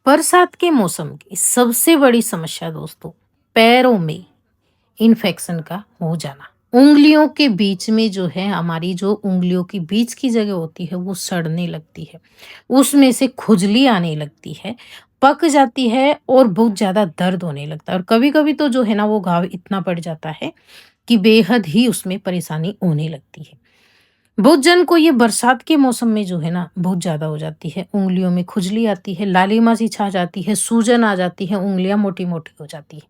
बरसात के मौसम की सबसे बड़ी समस्या दोस्तों पैरों में इन्फेक्शन का हो जाना। उंगलियों के बीच में जो है हमारी जो उंगलियों की बीच की जगह होती है वो सड़ने लगती है। उसमें से खुजली आने लगती है, पक जाती है और बहुत ज़्यादा दर्द होने लगता है और कभी-कभी तो जो है ना वो घाव इतना बढ़ जाता है कि बेहद ही उसमें परेशानी होने लगती है। बहुत जन को ये बरसात के मौसम में जो है ना बहुत ज़्यादा हो जाती है। उंगलियों में खुजली आती है, लालिमा सी छा जाती है, सूजन आ जाती है, उंगलियां मोटी-मोटी हो जाती है।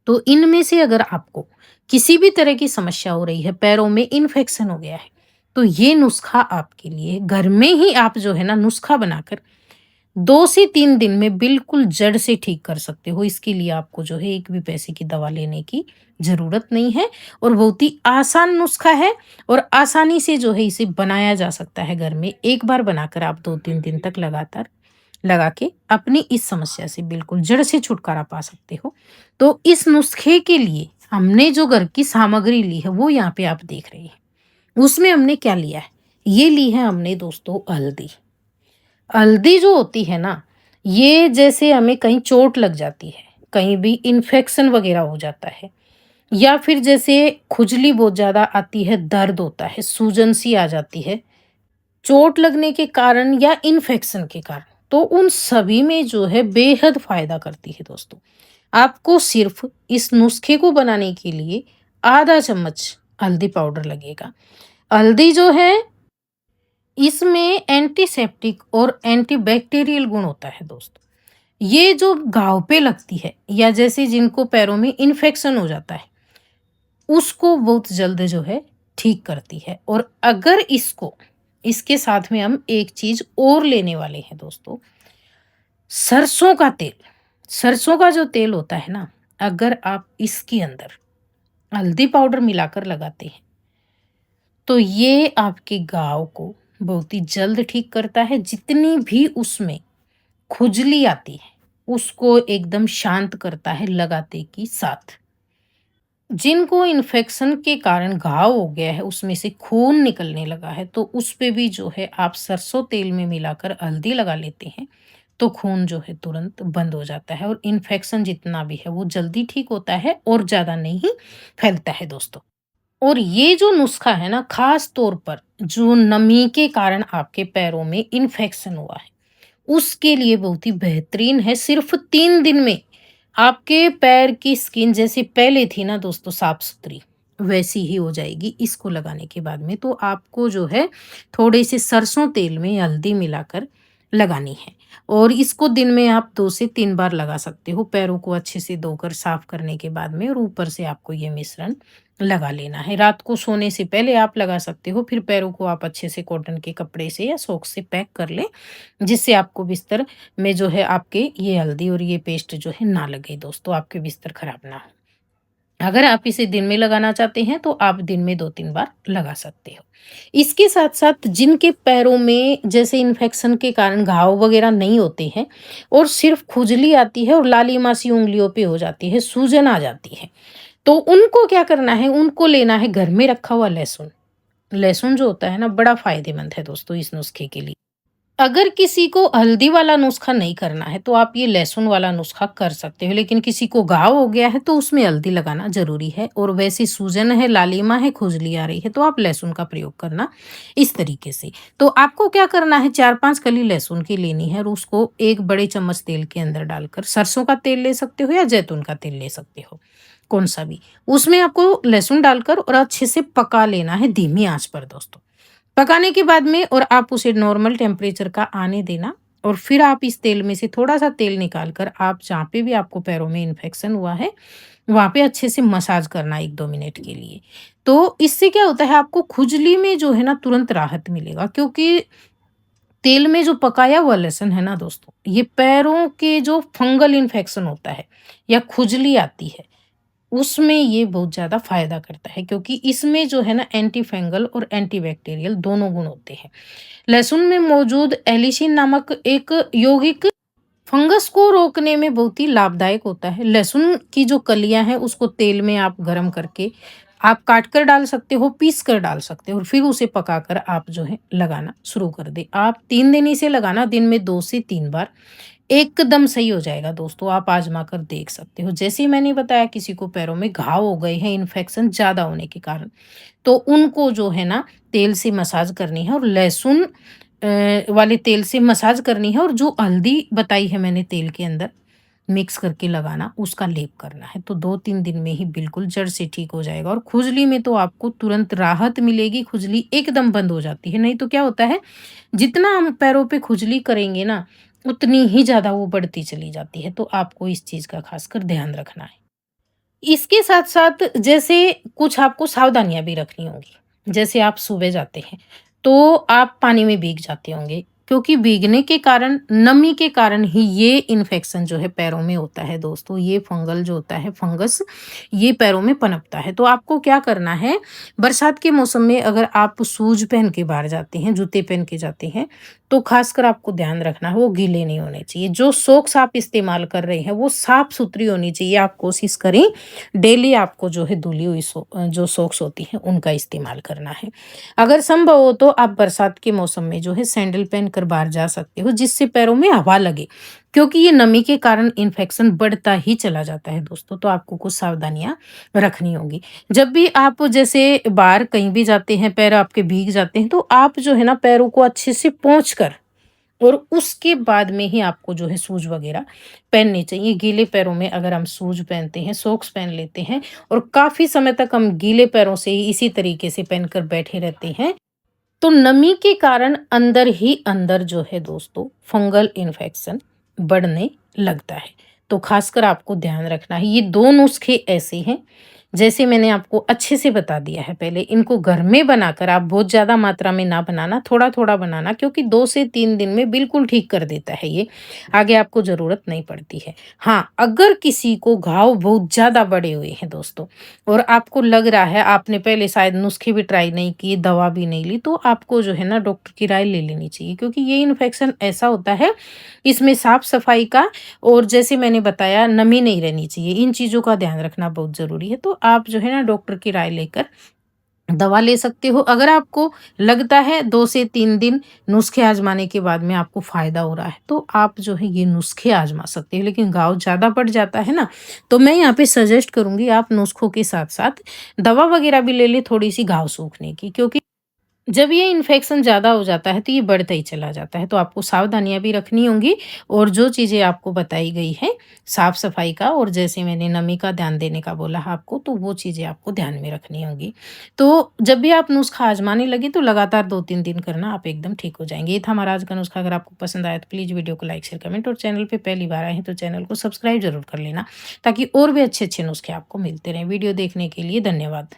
तो इनमें से अगर आपको किसी भी तरह की समस्या हो रही है, पैरों में इन्फेक्शन हो गया है, तो ये नुस्खा आपके लिए घर में ही आप जो है ना नुस्खा बनाकर 2 से 3 दिन में बिल्कुल जड़ से ठीक कर सकते हो। इसके लिए आपको जो है एक भी पैसे की दवा लेने की ज़रूरत नहीं है और बहुत ही आसान नुस्खा है और आसानी से जो है इसे बनाया जा सकता है घर में। एक बार बनाकर आप 2-3 दिन तक लगातार लगा के अपनी इस समस्या से बिल्कुल जड़ से छुटकारा पा सकते हो। तो इस नुस्खे के लिए हमने जो घर की सामग्री ली है वो यहाँ पे आप देख रहे हैं। उसमें हमने क्या लिया है? ये ली है हमने दोस्तों हल्दी। हल्दी जो होती है ना, ये जैसे हमें कहीं चोट लग जाती है, कहीं भी इन्फेक्शन वगैरह हो जाता है या फिर जैसे खुजली बहुत ज़्यादा आती है, दर्द होता है, सूजन सी आ जाती है, चोट लगने के कारण या इन्फेक्शन के कारण, तो उन सभी में जो है बेहद फ़ायदा करती है दोस्तों। आपको सिर्फ़ इस नुस्खे को बनाने के लिए आधा चम्मच हल्दी पाउडर लगेगा। हल्दी जो है इसमें एंटीसेप्टिक और एंटीबैक्टीरियल गुण होता है दोस्तों। ये जो घाव पे लगती है या जैसे जिनको पैरों में इन्फेक्शन हो जाता है, उसको बहुत जल्द जो है ठीक करती है। और अगर इसको इसके साथ में हम एक चीज़ और लेने वाले हैं दोस्तों, सरसों का तेल। सरसों का जो तेल होता है ना, अगर आप इसके अंदर हल्दी पाउडर मिलाकर लगाते हैं, तो ये आपके घाव को बहुत ही जल्द ठीक करता है। जितनी भी उसमें खुजली आती है, उसको एकदम शांत करता है लगाते के साथ। जिनको इन्फेक्शन के कारण घाव हो गया है, उसमें से खून निकलने लगा है, तो उस पे भी जो है आप सरसों तेल में मिलाकर हल्दी लगा लेते हैं, तो खून जो है तुरंत बंद हो जाता है और इन्फेक्शन जितना भी है वो जल्दी ठीक होता है और ज़्यादा नहीं फैलता है दोस्तों। और ये जो नुस्खा है ना, खास तौर पर जो नमी के कारण आपके पैरों में इन्फेक्शन हुआ है, उसके लिए बहुत ही बेहतरीन है। सिर्फ़ 3 दिन में आपके पैर की स्किन जैसे पहले थी ना दोस्तों साफ-सुथरी, वैसी ही हो जाएगी इसको लगाने के बाद में। तो आपको जो है थोड़े से सरसों तेल में हल्दी मिलाकर लगानी है और इसको दिन में आप 2 से 3 बार लगा सकते हो। पैरों को अच्छे से धोकर साफ करने के बाद में और ऊपर से आपको ये मिश्रण लगा लेना है। रात को सोने से पहले आप लगा सकते हो, फिर पैरों को आप अच्छे से कॉटन के कपड़े से या सॉक्स से पैक कर लें, जिससे आपको बिस्तर में जो है आपके ये हल्दी और ये पेस्ट जो है ना लगे दोस्तों, आपके बिस्तर खराब ना हो। अगर आप इसे दिन में लगाना चाहते हैं तो आप दिन में 2-3 बार लगा सकते हो। इसके साथ-साथ जिनके पैरों में जैसे इन्फेक्शन के कारण घाव वगैरह नहीं होते हैं और सिर्फ़ खुजली आती है और लालिमा-सी उँगलियों पे हो जाती है, सूजन आ जाती है, तो उनको क्या करना है, उनको लेना है घर में रखा हुआ लहसुन। लहसुन जो होता है ना बड़ा फ़ायदेमंद है दोस्तों इस नुस्खे के लिए। अगर किसी को हल्दी वाला नुस्खा नहीं करना है तो आप ये लहसुन वाला नुस्खा कर सकते हो, लेकिन किसी को घाव हो गया है तो उसमें हल्दी लगाना ज़रूरी है और वैसे सूजन है, लालिमा है, खुजली आ रही है तो आप लहसुन का प्रयोग करना इस तरीके से। तो आपको क्या करना है, 4-5 कली लहसुन की लेनी है और उसको 1 बड़े चम्मच तेल के अंदर डालकर, सरसों का तेल ले सकते हो या जैतून का तेल ले सकते हो, कौन-सा भी। उसमें आपको लहसुन डालकर और अच्छे से पका लेना है धीमी आँच पर दोस्तों। पकाने के बाद में और आप उसे नॉर्मल टेम्परेचर का आने देना और फिर आप इस तेल में से थोड़ा-सा तेल निकाल कर आप जहाँ पे भी आपको पैरों में इन्फेक्शन हुआ है, वहाँ पे अच्छे से मसाज करना 1-2 मिनट के लिए। तो इससे क्या होता है, आपको खुजली में जो है ना तुरंत राहत मिलेगा, क्योंकि तेल में जो पकाया हुआ लहसुन है ना दोस्तों, ये पैरों के जो फंगल इन्फेक्शन होता है या खुजली आती है, उसमें ये बहुत ज़्यादा फ़ायदा करता है, क्योंकि इसमें जो है ना एंटी फंगल और एंटी बैक्टीरियल दोनों गुण होते हैं। लहसुन में मौजूद एलिसिन नामक एक यौगिक फंगस को रोकने में बहुत ही लाभदायक होता है। लहसुन की जो कलियाँ हैं उसको तेल में आप गरम करके आप काट कर डाल सकते हो, पीस कर डाल सकते हो और फिर उसे पकाकर आप जो है लगाना शुरू कर दें। आप 3 दिन इसे लगाना, दिन में 2 से 3 बार, एकदम सही हो जाएगा दोस्तों, आप आज़मा कर देख सकते हो। जैसे ही मैंने बताया किसी को पैरों में घाव हो गए हैं इन्फेक्शन ज़्यादा होने के कारण, तो उनको जो है ना तेल से मसाज करनी है और लहसुन वाले तेल से मसाज करनी है और जो हल्दी बताई है मैंने तेल के अंदर मिक्स करके लगाना, उसका लेप करना है। तो 2-3 दिन में ही बिल्कुल जड़ से ठीक हो जाएगा और खुजली में तो आपको तुरंत राहत मिलेगी, खुजली एकदम बंद हो जाती है। नहीं तो क्या होता है, जितना हम पैरों पे खुजली करेंगे ना, उतनी ही ज़्यादा वो बढ़ती चली जाती है। तो आपको इस चीज़ का खासकर ध्यान रखना है। इसके साथ-साथ जैसे कुछ आपको सावधानियाँ भी रखनी होंगी। जैसे आप सुबह जाते हैं, तो आप पानी में भीग जाते होंगे, क्योंकि भीगने के कारण, नमी के कारण ही ये इन्फेक्शन जो है पैरों में होता है दोस्तों। ये फंगल जो होता है, फंगस, ये पैरों में पनपता है। तो आपको क्या करना है, बरसात के मौसम में अगर आप शूज़ पहन के बाहर जाते हैं, जूते पहन के जाते हैं, तो खासकर आपको ध्यान रखना है वो गीले नहीं होने चाहिए। जो सॉक्स आप इस्तेमाल कर रहे हैं, वो साफ-सुथरी होनी चाहिए। आप कोशिश करें डेली आपको जो है धुली हुई जो सॉक्स होती हैं उनका इस्तेमाल करना है। अगर संभव हो तो आप बरसात के मौसम में जो है सैंडल पहन कर बाहर जा सकते हो, जिससे पैरों में हवा लगे, क्योंकि ये नमी के कारण इन्फेक्शन बढ़ता ही चला जाता है दोस्तों। तो आपको कुछ सावधानियां रखनी होगी। जब भी आप जैसे बाहर कहीं भी जाते हैं, पैर आपके भीग जाते हैं, तो आप जो है ना पैरों को अच्छे से पोंछ कर और उसके बाद में ही आपको जो है शूज़ वग़ैरह पहनने चाहिए। गीले पैरों में अगर हम शूज़ पहनते हैं, सॉक्स पहन लेते हैं और काफ़ी समय तक हम गीले पैरों से ही इसी तरीके से पहनकर बैठे रहते हैं, तो नमी के कारण अंदर ही अंदर जो है दोस्तों फंगल इन्फेक्शन बढ़ने लगता है। तो ख़ासकर आपको ध्यान रखना है। ये 2 नुस्खे ऐसे हैं, जैसे मैंने आपको अच्छे से बता दिया है पहले, इनको घर में बनाकर आप बहुत ज़्यादा मात्रा में ना बनाना, थोड़ा-थोड़ा बनाना, क्योंकि 2 से 3 दिन में बिल्कुल ठीक कर देता है ये, आगे आपको ज़रूरत नहीं पड़ती है। हाँ, अगर किसी को घाव बहुत ज़्यादा बढ़े हुए हैं दोस्तों और आपको लग रहा है आपने पहले शायद नुस्खे भी ट्राई नहीं किए, दवा भी नहीं ली, तो आपको जो है ना डॉक्टर की राय ले लेनी चाहिए, क्योंकि ये इन्फेक्शन ऐसा होता है, इसमें साफ-सफाई का और जैसे मैंने बताया नमी नहीं रहनी चाहिए, इन चीज़ों का ध्यान रखना बहुत ज़रूरी है। तो आप जो है ना डॉक्टर की राय लेकर दवा ले सकते हो। अगर आपको लगता है 2 से 3 दिन नुस्खे आज़माने के बाद में आपको फ़ायदा हो रहा है, तो आप जो है ये नुस्खे आज़मा सकते हो। लेकिन घाव ज़्यादा बढ़ जाता है ना, तो मैं यहाँ पे सजेस्ट करूँगी आप नुस्खों के साथ-साथ दवा वग़ैरह भी ले लें थोड़ी-सी घाव सूखने की, क्योंकि जब ये इन्फेक्शन ज़्यादा हो जाता है, तो ये बढ़ता ही चला जाता है। तो आपको सावधानियाँ भी रखनी होंगी और जो चीज़ें आपको बताई गई हैं, साफ-सफाई का और जैसे मैंने नमी का ध्यान देने का बोला आपको, तो वो चीज़ें आपको ध्यान में रखनी होंगी। तो जब भी आप नुस्खा आज़माने लगे, तो लगातार 2-3 दिन करना, आप एकदम ठीक हो जाएँगे। ये था हमारा आज का नुस्खा। अगर आपको पसंद आया, तो प्लीज़ वीडियो को लाइक, शेयर, कमेंट और चैनल पे पहली बार आए हैं, तो चैनल को सब्सक्राइब ज़रूर कर लेना, ताकि और भी अच्छे-अच्छे नुस्खे आपको मिलते रहें। वीडियो देखने के लिए धन्यवाद।